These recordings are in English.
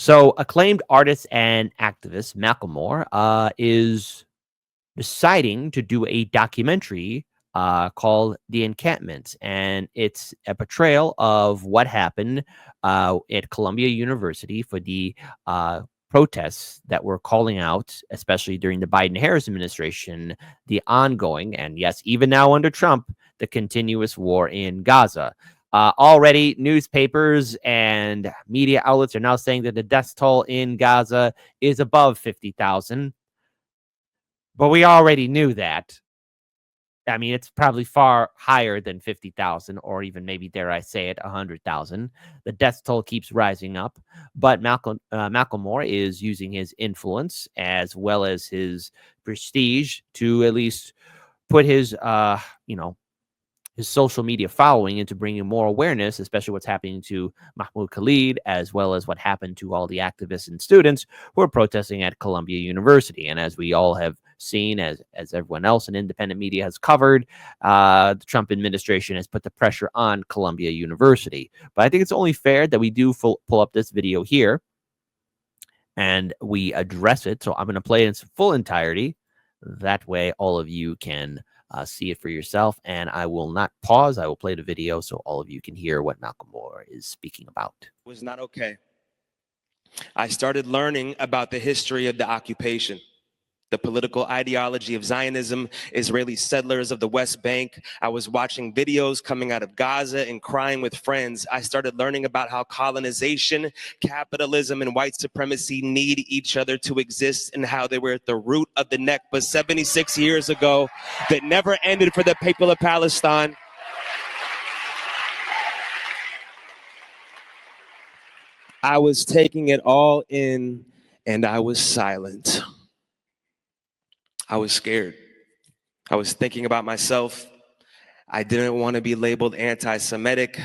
So, acclaimed artist and activist Macklemore is deciding to do a documentary called "The Encampment," and it's a portrayal of what happened at Columbia University for the protests that were calling out, especially during the Biden-Harris administration, the ongoing and yes, even now under Trump, the continuous war in Gaza. Already, newspapers and media outlets are now saying that the death toll in Gaza is above 50,000. But we already knew that. I mean, it's probably far higher than 50,000 or even maybe, dare I say it, 100,000. The death toll keeps rising up. But Macklemore is using his influence as well as his prestige to at least put his social media following into bringing more awareness, especially what's happening to Mahmoud Khalil, as well as what happened to all the activists and students who are protesting at Columbia University. And as we all have seen, as everyone else in independent media has covered, the Trump administration has put the pressure on Columbia University. But I think it's only fair that we do pull up this video here and we address it. So I'm going to play it in its full entirety. That way, all of you can see it for yourself, and I will not pause. I will play the video so all of you can hear what Macklemore is speaking about. It was not okay. I started learning about the history of the occupation, the political ideology of Zionism, Israeli settlers of the West Bank. I was watching videos coming out of Gaza and crying with friends. I started learning about how colonization, capitalism, and white supremacy need each other to exist and how they were at the root of the Nakba 76 years ago that never ended for the people of Palestine. I was taking it all in and I was silent. I was scared. I was thinking about myself. I didn't want to be labeled anti-Semitic.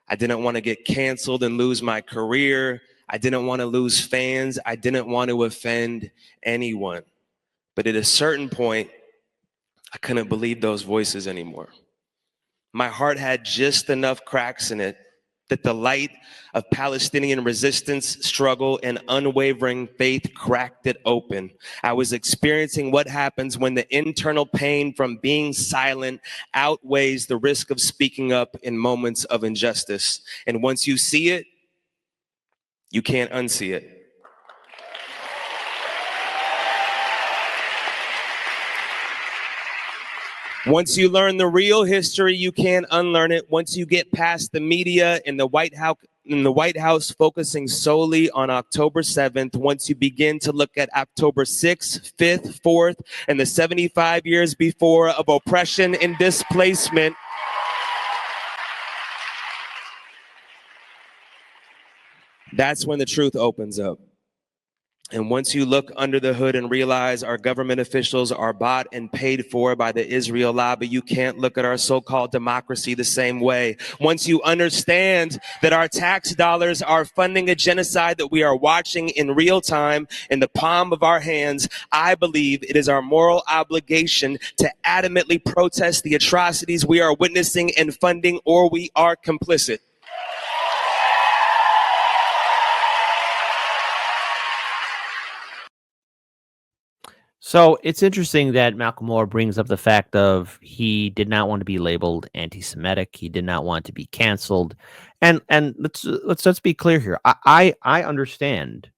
I didn't want to get canceled and lose my career. I didn't want to lose fans. I didn't want to offend anyone. But at a certain point, I couldn't believe those voices anymore. My heart had just enough cracks in it that the light of Palestinian resistance, struggle, and unwavering faith cracked it open. I was experiencing what happens when the internal pain from being silent outweighs the risk of speaking up in moments of injustice. And once you see it, you can't unsee it. Once you learn the real history, you can't unlearn it. Once you get past the media and the White House focusing solely on October 7th, once you begin to look at October 6th, 5th, 4th, and the 75 years before of oppression and displacement, that's when the truth opens up. And once you look under the hood and realize our government officials are bought and paid for by the Israel lobby, you can't look at our so-called democracy the same way. Once you understand that our tax dollars are funding a genocide that we are watching in real time in the palm of our hands, I believe it is our moral obligation to adamantly protest the atrocities we are witnessing and funding, or we are complicit. So it's interesting that Macklemore brings up the fact of he did not want to be labeled anti-Semitic. He did not want to be canceled, and let's be clear here. I understand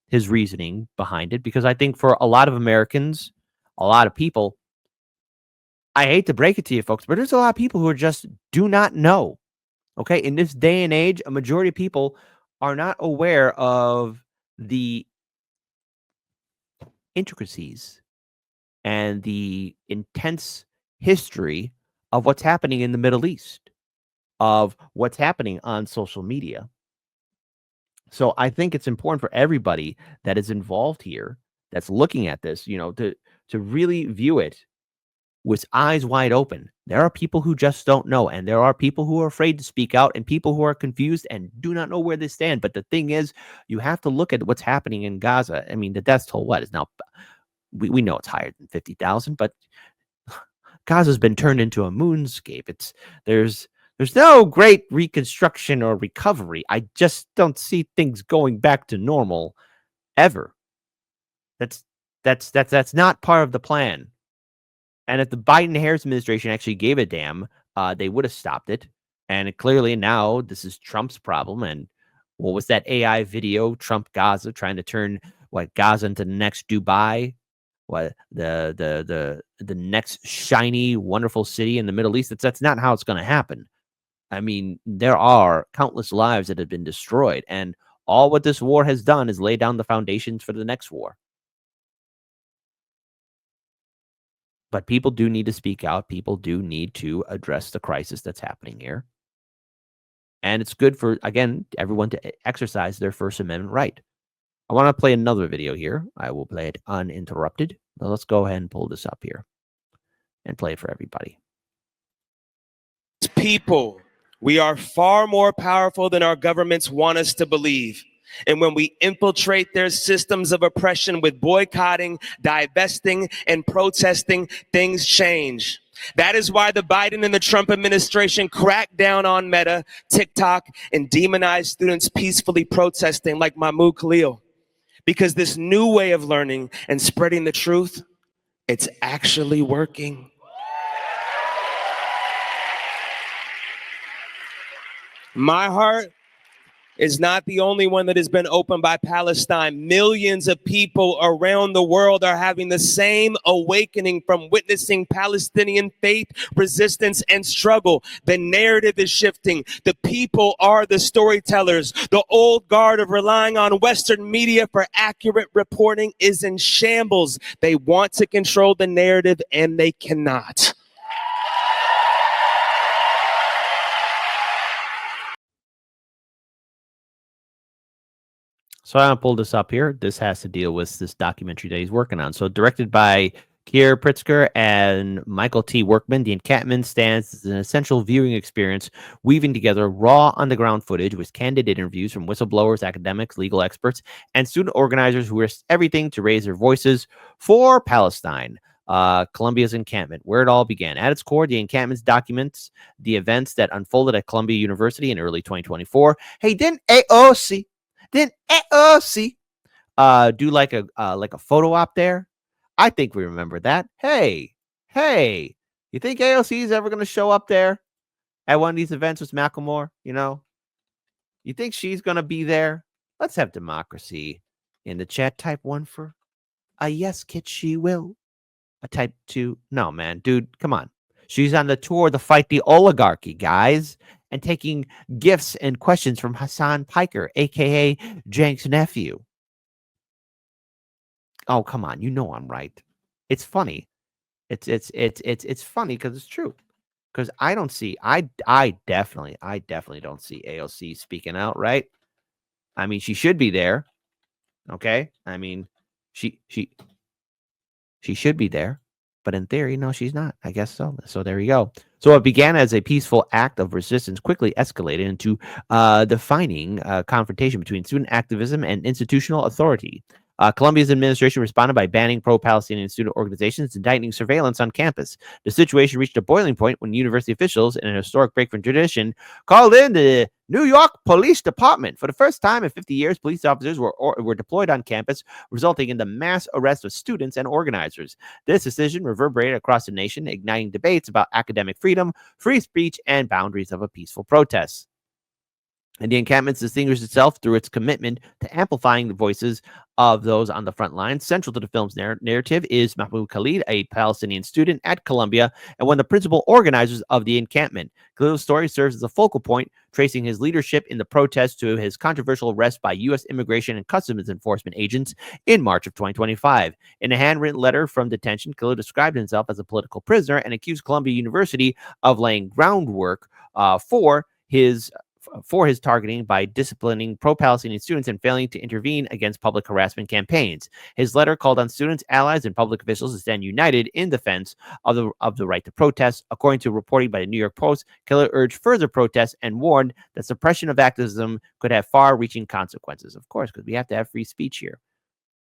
his reasoning behind it, because I think for a lot of Americans, a lot of people, I hate to break it to you folks, but there's a lot of people who are just do not know. Okay, in this day and age, a majority of people are not aware of the intricacies and the intense history of what's happening in the Middle East, of what's happening on social media. So I think it's important for everybody that is involved here, that's looking at this, to really view it with eyes wide open. There are people who just don't know, and there are people who are afraid to speak out, and people who are confused and do not know where they stand. But the thing is, you have to look at what's happening in Gaza. I mean, the death toll, is now, we know it's higher than 50,000, but Gaza's been turned into a moonscape. There's There's no great reconstruction or recovery. I just don't see things going back to normal ever. That's that's not part of the plan. And if the Biden-Harris administration actually gave a damn, they would have stopped it. And clearly now this is Trump's problem. And what was that AI video? Trump Gaza trying to turn what Gaza into the next Dubai, what the next shiny, wonderful city in the Middle East. That's not how it's going to happen. I mean, there are countless lives that have been destroyed, and all what this war has done is lay down the foundations for the next war. But people do need to speak out. People do need to address the crisis that's happening here. And it's good for, again, everyone to exercise their First Amendment right. I want to play another video here. I will play it uninterrupted. Now let's go ahead and pull this up here and play it for everybody. People, we are far more powerful than our governments want us to believe. And when we infiltrate their systems of oppression with boycotting, divesting, and protesting, things change. That is why the Biden and the Trump administration cracked down on Meta, TikTok, and demonized students peacefully protesting like Mahmoud Khalil. Because this new way of learning and spreading the truth, it's actually working. My heart is not the only one that has been opened by Palestine. Millions of people around the world are having the same awakening from witnessing Palestinian faith, resistance, and struggle. The narrative is shifting. The people are the storytellers. The old guard of relying on Western media for accurate reporting is in shambles. They want to control the narrative, and they cannot. So I'm gonna pull this up here. This has to deal with this documentary that he's working on. So directed by Kier Pritzker and Michael T. Workman, The Encampment stands as an essential viewing experience, weaving together raw underground footage with candid interviews from whistleblowers, academics, legal experts, and student organizers who risked everything to raise their voices for Palestine. Columbia's encampment, where it all began. At its core, the encampments documents the events that unfolded at Columbia University in early 2024. Hey, didn't AOC do like a photo op there? I think we remember that. Hey, you think AOC is ever going to show up there at one of these events with Macklemore? You know, you think she's going to be there? Let's have democracy in the chat. Type 1 for a yes, kid, she will. A type 2, no, man, dude, come on. She's on the tour to fight the oligarchy, guys, and taking gifts and questions from Hassan Piker, aka Jank's nephew. Oh, come on, you know I'm right. It's funny. It's funny because it's true. Because I don't see, I definitely don't see AOC speaking out, right? I mean, she should be there. Okay, I mean, she should be there. But in theory, no, she's not. I guess so. So there you go. So what began as a peaceful act of resistance quickly escalated into defining confrontation between student activism and institutional authority. Columbia's administration responded by banning pro-Palestinian student organizations and tightening surveillance on campus. The situation reached a boiling point when university officials, in an historic break from tradition, called in the New York Police Department. For the first time in 50 years, police officers were deployed on campus, resulting in the mass arrest of students and organizers. This decision reverberated across the nation, igniting debates about academic freedom, free speech, and boundaries of a peaceful protest. And the encampment distinguished itself through its commitment to amplifying the voices of those on the front lines. Central to the film's narrative is Mahmoud Khalil, a Palestinian student at Columbia and one of the principal organizers of the encampment. Khalil's story serves as a focal point, tracing his leadership in the protest to his controversial arrest by U.S. Immigration and Customs Enforcement agents in March of 2025. In a handwritten letter from detention, Khalil described himself as a political prisoner and accused Columbia University of laying groundwork for his targeting by disciplining pro-Palestinian students and failing to intervene against public harassment campaigns. His letter called on students, allies, and public officials to stand united in defense of the right to protest. According to reporting by the New York Post, Khalil urged further protests and warned that suppression of activism could have far-reaching consequences. Of course, because we have to have free speech here.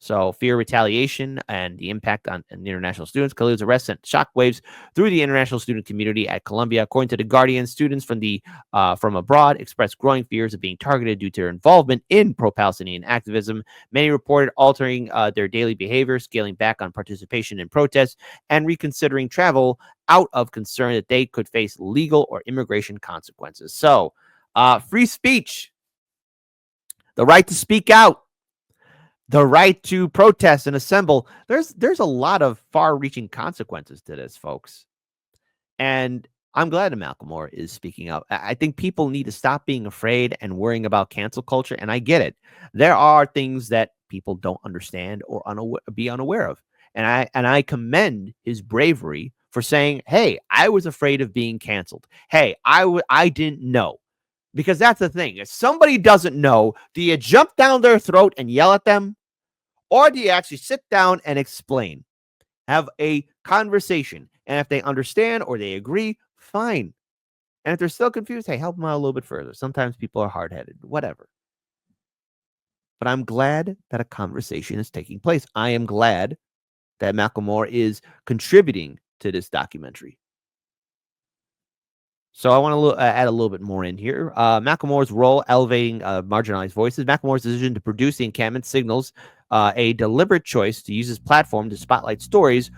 So, fear retaliation and the impact on international students. Khalil's arrest sent shockwaves through the international student community at Columbia. According to the Guardian, students from abroad expressed growing fears of being targeted due to their involvement in pro-Palestinian activism. Many reported altering their daily behavior, scaling back on participation in protests, and reconsidering travel out of concern that they could face legal or immigration consequences. So, free speech, the right to speak out, the right to protest and assemble. There's a lot of far-reaching consequences to this, folks. And I'm glad that Macklemore is speaking up. I think people need to stop being afraid and worrying about cancel culture. And I get it. There are things that people don't understand or be unaware of. And I commend his bravery for saying, "Hey, I was afraid of being canceled. Hey, I didn't know." Because that's the thing. If somebody doesn't know, do you jump down their throat and yell at them? Or do you actually sit down and explain? Have a conversation. And if they understand or they agree, fine. And if they're still confused, hey, help them out a little bit further. Sometimes people are hard headed, whatever. But I'm glad that a conversation is taking place. I am glad that Macklemore is contributing to this documentary. So I want to add a little bit more in here. Macklemore's role elevating marginalized voices. Macklemore's decision to produce the encampment signals a deliberate choice to use his platform to spotlight stories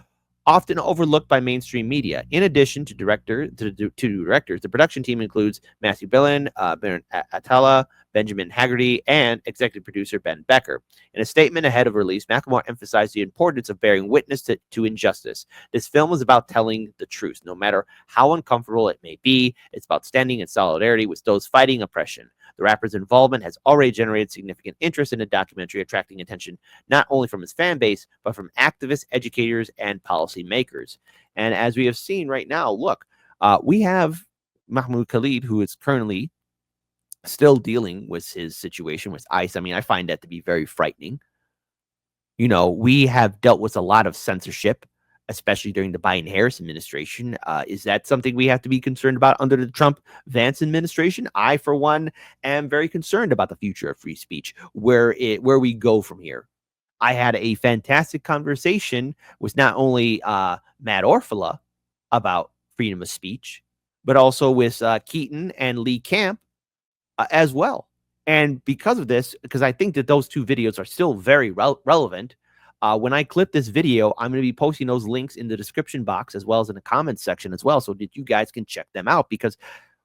often overlooked by mainstream media. In addition to directors, the production team includes Matthew Billen, Ben Atala, Benjamin Haggerty, and executive producer Ben Becker. In a statement ahead of release, Macklemore emphasized the importance of bearing witness to injustice. This film is about telling the truth, no matter how uncomfortable it may be. It's about standing in solidarity with those fighting oppression. The rapper's involvement has already generated significant interest in the documentary, attracting attention not only from his fan base, but from activists, educators, and policymakers. And as we have seen right now, look, we have Mahmoud Khalil, who is currently still dealing with his situation with ICE. I mean, I find that to be very frightening. You know, we have dealt with a lot of censorship, especially during the Biden-Harris administration. Is that something we have to be concerned about under the Trump-Vance administration? I, for one, am very concerned about the future of free speech, where we go from here. I had a fantastic conversation with not only Matt Orfala about freedom of speech, but also with Keaton and Lee Camp as well. And because of this, because I think that those two videos are still very relevant, when I clip this video, I'm going to be posting those links in the description box as well as in the comments section as well, so that you guys can check them out, because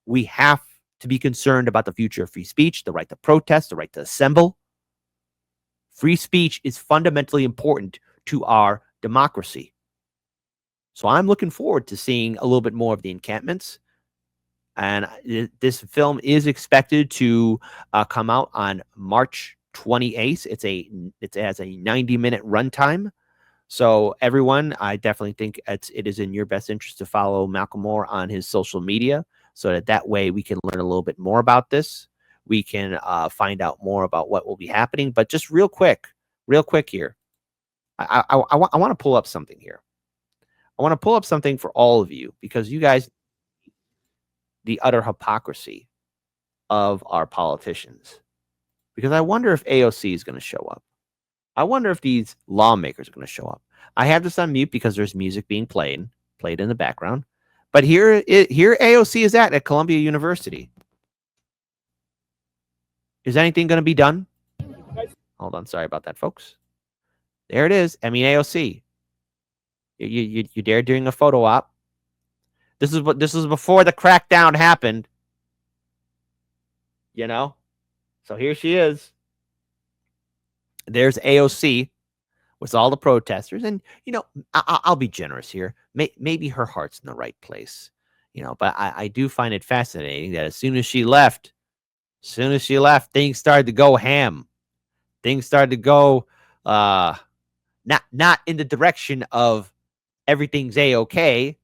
we have to be concerned about the future of free speech, the right to protest, the right to assemble. Free speech is fundamentally important to our democracy. So I'm looking forward to seeing a little bit more of the encampments. And this film is expected to come out on March 28th. It has a 90-minute runtime. So everyone, I definitely think it is in your best interest to follow Macklemore on his social media, so that way we can learn a little bit more about this. We can find out more about what will be happening. But just real quick here, I want to pull up something here. I want to pull up something for all of you, because you guys, the utter hypocrisy of our politicians. Because I wonder if AOC is going to show up. I wonder if these lawmakers are going to show up. I have this on mute because there's music being played in the background. But here AOC is at Columbia University. Is anything going to be done? Hold on, sorry about that, folks. There it is. I mean, AOC. You dare doing a photo op. This is before the crackdown happened. You know? So here she is. There's AOC with all the protesters. And, you know, I'll be generous here. Maybe her heart's in the right place. You know, but I do find it fascinating that as soon as she left, things started to go ham. Things started to go not in the direction of everything's A-okay,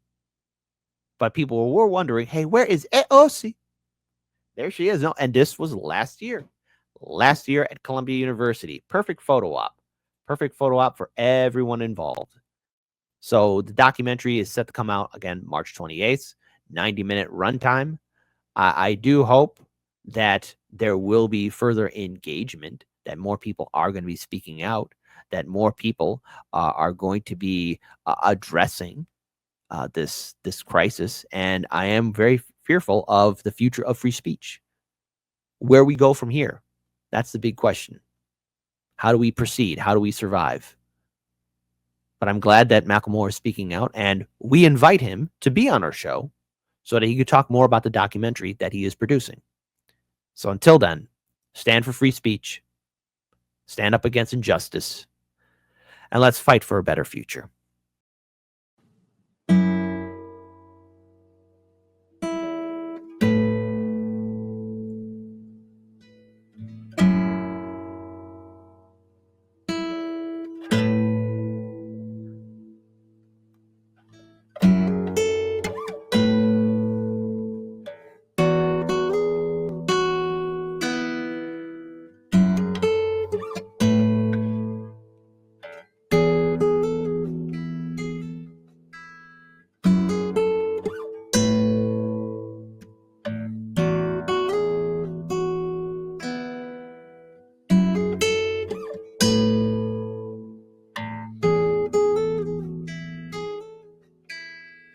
but people were wondering, hey, where is AOC? There she is. No, and this was last year at Columbia University. Perfect photo op for everyone involved. So the documentary is set to come out again March 28th, 90-minute runtime. I do hope that there will be further engagement, that more people are going to be speaking out, that more people are going to be addressing this crisis, and I am very fearful of the future of free speech. Where we go from here, that's the big question. How do we proceed? How do we survive? But I'm glad that Macklemore is speaking out, and we invite him to be on our show so that he could talk more about the documentary that he is producing. So until then, stand for free speech, stand up against injustice, and let's fight for a better future.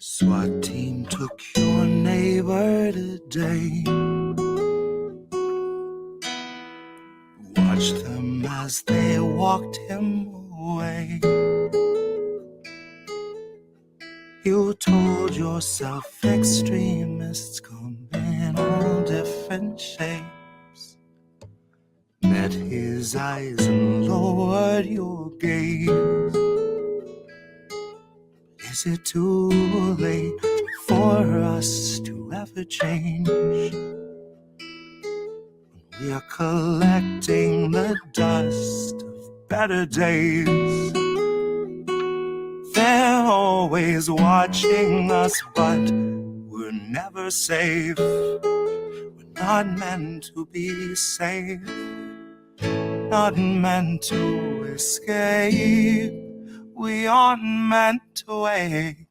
SWAT team took your neighbor today. Watched them as they walked him away. You told yourself extremists come in all different shapes. Met his eyes and lowered your gaze. Is it too late for us to ever change? We are collecting the dust of better days. They're always watching us, but we're never safe. We're not meant to be safe, not meant to escape. We aren't meant to wake.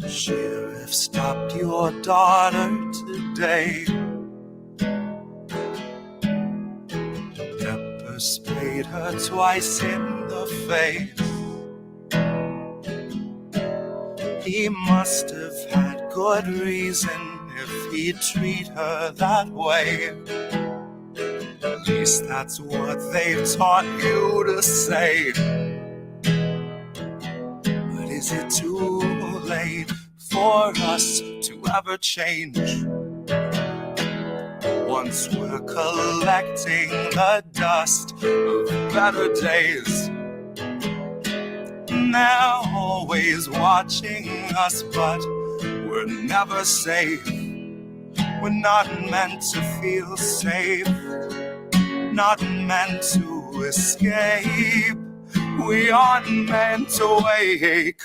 Sheriff stopped your daughter today. Pepper sprayed her twice in the face. He must have had good reason if he'd treat her that way. At least that's what they've taught you to say. But is it too late for us to ever change? Once we're collecting the dust of better days, and they're always watching us, but we're never safe. We're not meant to feel safe, not meant to escape. We aren't meant to wake.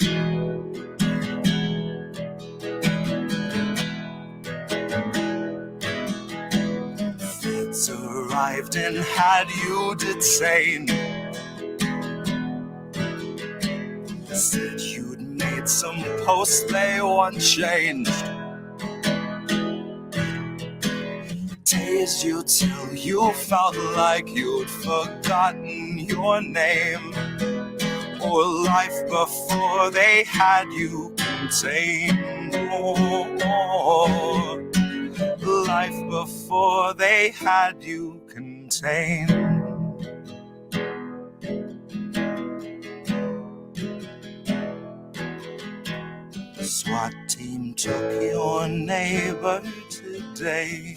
Feds arrived and had you detained. Said you'd made some posts they want changed. Tased you till you felt like you'd forgotten your name, or life before they had you contained. Oh, life before they had you contained. SWAT team took your neighbor today.